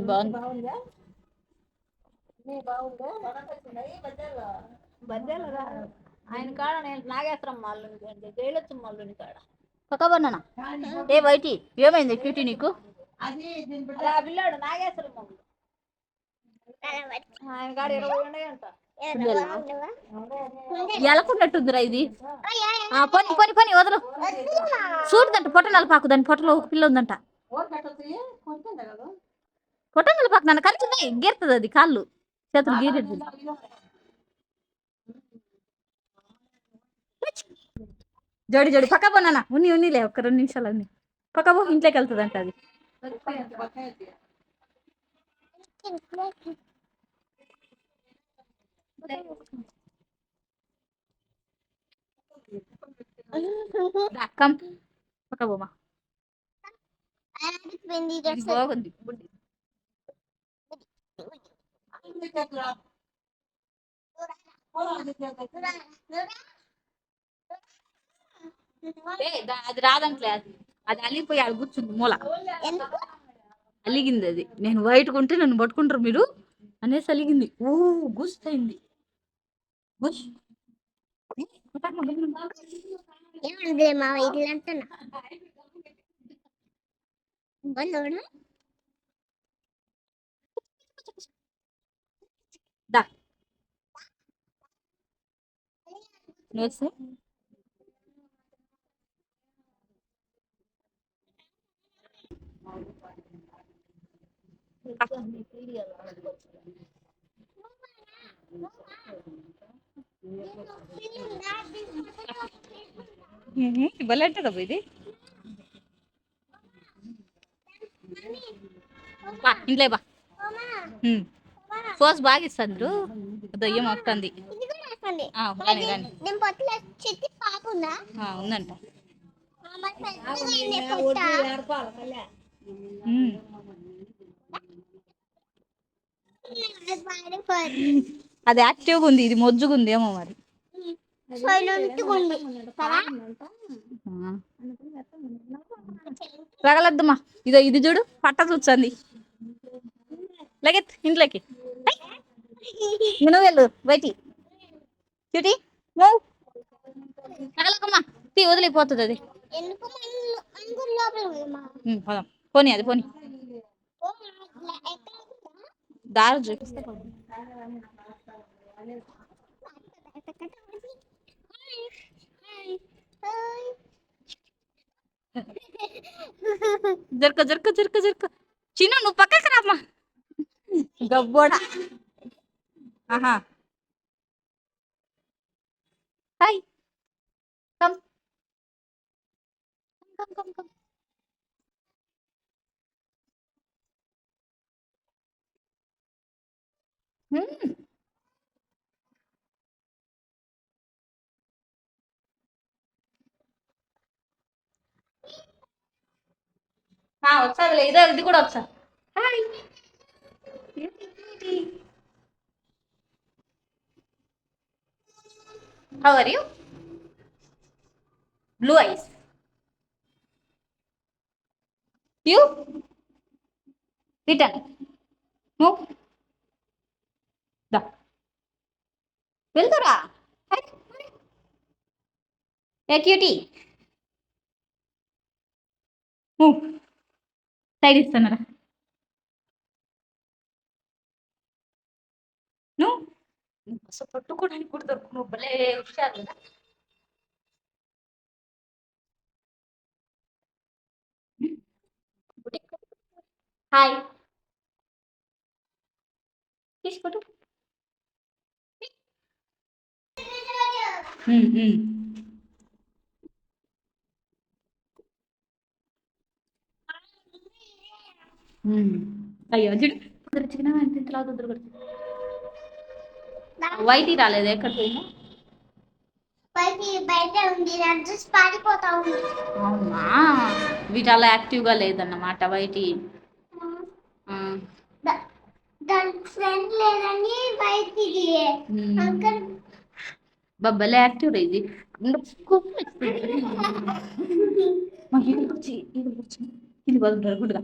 బాగుంది. బద్దేలరా ఆయన కాడ నేను నాగేశ్వరం మాల్లుని జయలక్ష్మి మాల్లుని కాడ పక్కబన్నానా ఏ వైటి ఏమైంది క్యూటీ నీకు పిల్లాడు నాగేశ్వరం మాల్లు ఆయన కాడ 20 ఉన్నాయంట. ఎలకున్నట్టుందిరా ఇది. పని పని పని వదలు చూడదంట పొట్టనల పాకు దాని పొట్టలో ఒక పిల్ల ఉందంట. పొట్టనల పాకు నన్ను కలిసి గీరుతుంది అది కాళ్ళు చేతులు గీరేది. జోడి జోడి పక్క పోనా ఉన్నిలే ఒక 2 నిమిషాలు అన్ని పక్క పో ఇంట్లోకి వెళ్తుంది అంట అది. పక్క పోమా బాగుంది. అది రాదంట్లే అది అలిగిపోయి అది కూర్చుంది మూల అలిగింది. అది నేను వైట్ కొంటే నన్ను పట్టుకుంటారు మీరు అనేసి అలిగింది. ఓ గుస్తయింది. బలంటదా ఇది ఇంట్లో బా ఫోర్స్ బాగా ఇస్తారు. దయ్యం వస్తుంది ఉందంట. అది యాక్టివ్గా ఉంది, ఇది మొజ్జుగుంది ఏమో మరి. రగలద్దమ్మా ఇదో ఇది చూడు పట్ట చూచండి లగెత్ ఇంట్లోకి నువ్వు వెళ్ళు బయటి చూటి నువ్వు రగలకమ్మా తీ వదిలిపోతుంది అది. పోనీ అది పోనీ దారి చూపిస్తే జరుక జరుక జరుక జరుక చిన్న నువ్వు పక్కకి రామ్మా గబ్బోడా. ఆహా hi come come come come. వచ్చాదిలే ఇదో ఇది కూడా వచ్చా. Hi how are you? Blue eyes you return move దా వెళ్తారా ఏ క్యూటీ సైడ్ ఇస్తున్నారా నువ్వు అసలు పట్టుకోవడానికి కూడా దొరుకు నువ్వు భలే హుషారు. హాయ్ తీసుకోటు అయ్యో చూడు చిన్న ఇంతలా వైట్ రాలేదు ఎక్కడ పోయినా బయట ఉంది పారిపోతా ఉంది. అవునా వీటి అలా యాక్టివ్గా లేదన్నమాట వైటి. బబ్బలే యాక్టివ్ ఇది ఇది బాగుంటారు గుడ్గా